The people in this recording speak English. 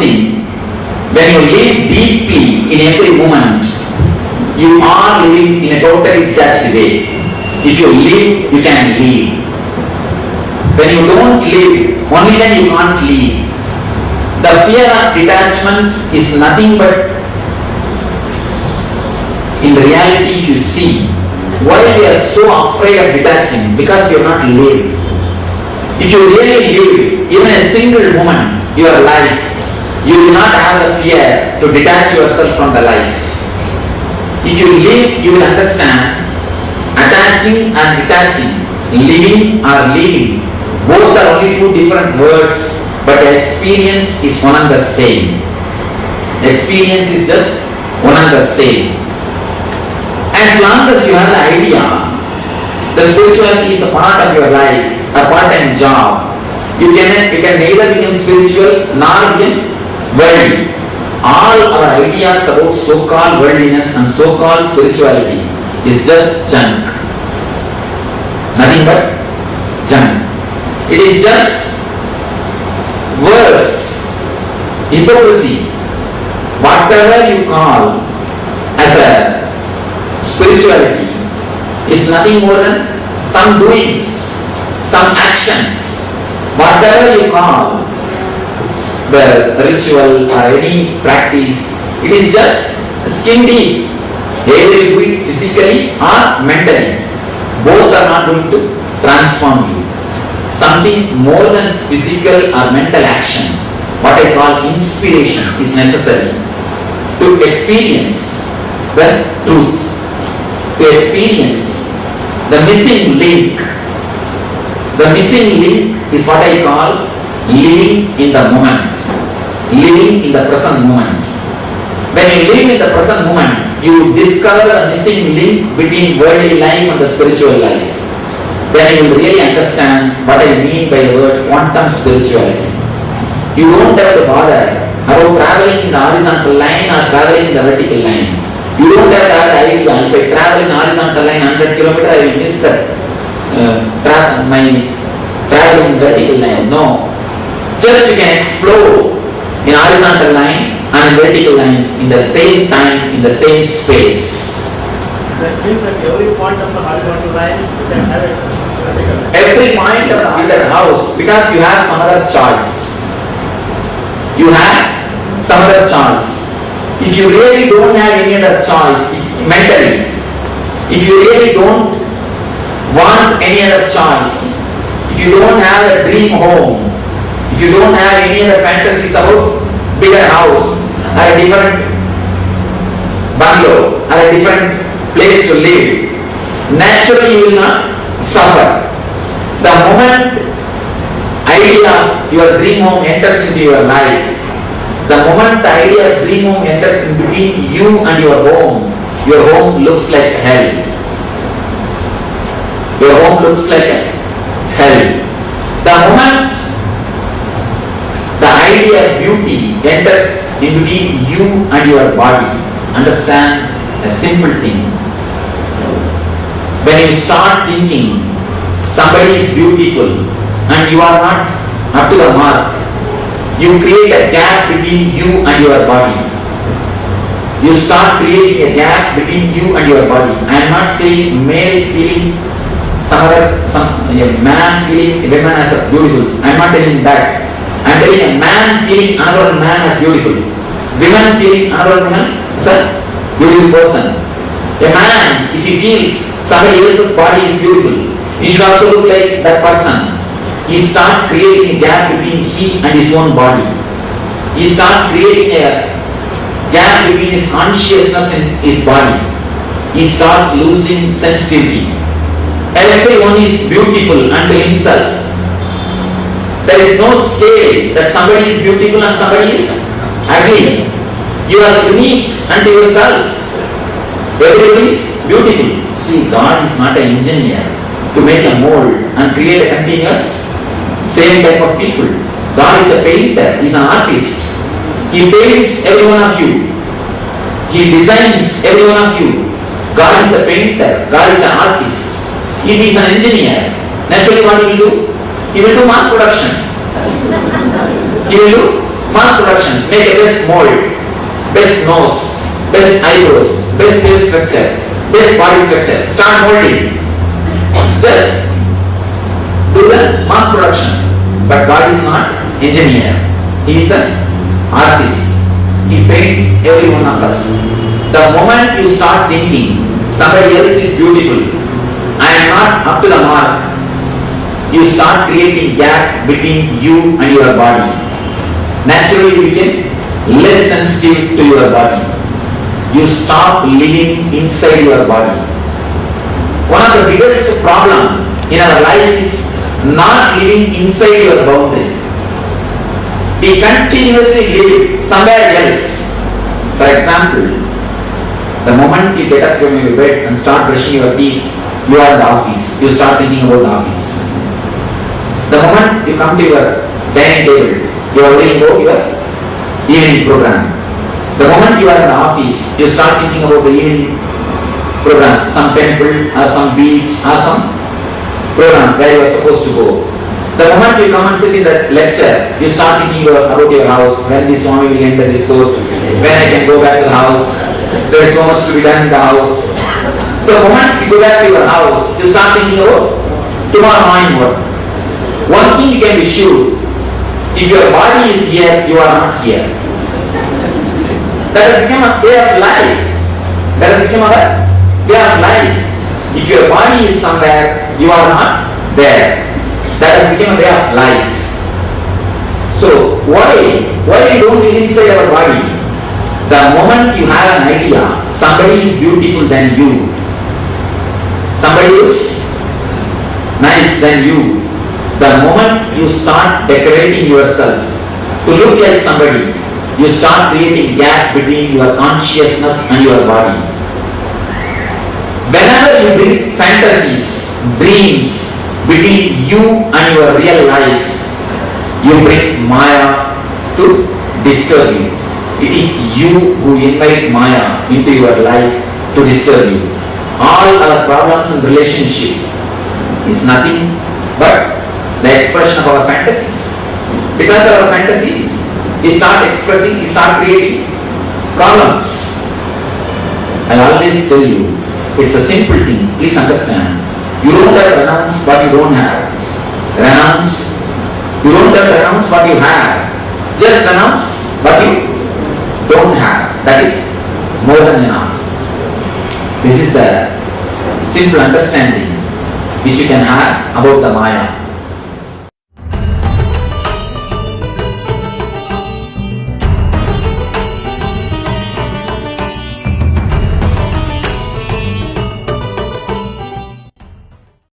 thing, when you live deeply in every moment, you are living in a totally detached way. If you live, you can live. When you don't live, only then you can't live. The fear of detachment is nothing but, in reality, you see, why we are so afraid of detaching? Because we have not lived. If you really live, even a single moment, your life, you will not have the fear to detach yourself from the life. If you live, you will understand attaching and detaching, living or leaving, both are only two different words, but the experience is one and the same. The experience is just one and the same. As long as you have the idea, the spirituality is a part of your life, a part-time job, you can neither become spiritual nor become worldly. All our ideas about so-called worldliness and so-called spirituality is just junk. Nothing but junk. It is just words, hypocrisy. Whatever you call as a spirituality is nothing more than some doings, some actions. Whatever you call the ritual or any practice, it is just skin deep. Either you do it physically or mentally. Both are not going to transform you. Something more than physical or mental action, what I call inspiration, is necessary to experience the truth, to experience the missing link. The missing link is what I call living in the moment, living in the present moment. When you live in the present moment, you discover the missing link between worldly life and the spiritual life. Then you will really understand what I mean by the word quantum spirituality. You don't have to bother about traveling in the horizontal line or traveling in the vertical line. You don't have to have the idea, if I travel in the horizontal line 100 km, I will miss my traveling in vertical line. No. Just you can explore in horizontal line and vertical line in the same time, in the same space. That means at every point of the horizontal line, you can have a vertical line. Every point of the house, because you have some other choice. You have some other choice. If you really don't have any other choice, mentally, if you really don't want any other choice, if you don't have a dream home, if you don't have any other fantasies about bigger house, or a different bungalow, or a different place to live, naturally you will not suffer. The moment idea of your dream home enters into your life, the moment the idea of dream home enters in between you and your home looks like hell. Your home looks like hell. The moment the idea of beauty enters in between you and your body, understand a simple thing. When you start thinking somebody is beautiful and you are not up to the mark, you create a gap between you and your body. You start creating a gap between you and your body. I am not saying male feeling a man feeling a woman as a beautiful. I am not telling that. I am telling a man feeling another man as beautiful. Women feeling another woman as a beautiful person. A man, if he feels somebody else's body is beautiful, he should also look like that person. He starts creating a gap between he and his own body. He starts creating a gap between his consciousness and his body. He starts losing sensitivity. Everyone is beautiful unto himself. There is no scale that somebody is beautiful and somebody is ugly. You are unique unto yourself. Everybody is beautiful. See, God is not an engineer to make a mold and create a continuous same type of people. God is a painter, he is an artist. He paints every one of you. He designs every one of you. God is a painter, God is an artist. If he is an engineer, naturally what he will do? He will do mass production. He will do Mass production, make a best mold, best nose, best eyebrows, best face structure, best body structure. Start molding. Just do the mass production. But God is not engineer. He is an artist. He paints every one of us. The moment you start thinking somebody else is beautiful, I am not up to the mark, you start creating gap between you and your body. Naturally you become less sensitive to your body. You stop living inside your body. One of the biggest problem in our life is not living inside your boundary. We continuously live somewhere else. For example, the moment you get up from your bed and start brushing your teeth, you are in the office. You start thinking about the office. The moment you come to your dining table, you are worrying about your evening program. The moment you are in the office, you start thinking about the evening program, some temple or some beach or some program where you are supposed to go. The moment you come and sit in the lecture, you start thinking about your house, when this Swami will enter this course, when I can go back to the house, there is so much to be done in the house. So the moment you go back to your house, you start thinking about tomorrow morning what. One thing you can be sure, if your body is here, you are not here. That has become a way of life. That has become a way of life. If your body is somewhere, you are not there. That has become a way of life. So why you don't live inside your body? The moment you have an idea, somebody is beautiful than you, somebody is nice than you, the moment you start decorating yourself to look like somebody, you start creating gap between your consciousness and your body. Whenever you bring fantasies, dreams between you and your real life, you bring Maya to disturb you. It is you who invite Maya into your life to disturb you. All our problems in relationship is nothing but the expression of our fantasies. Because of our fantasies, we start expressing, we start creating problems. I always tell you, it's a simple thing, please understand. You don't have to renounce what you don't have. You don't have to renounce what you have. Just renounce what you don't have. That is more than enough. This is the simple understanding which you can have about the Maya.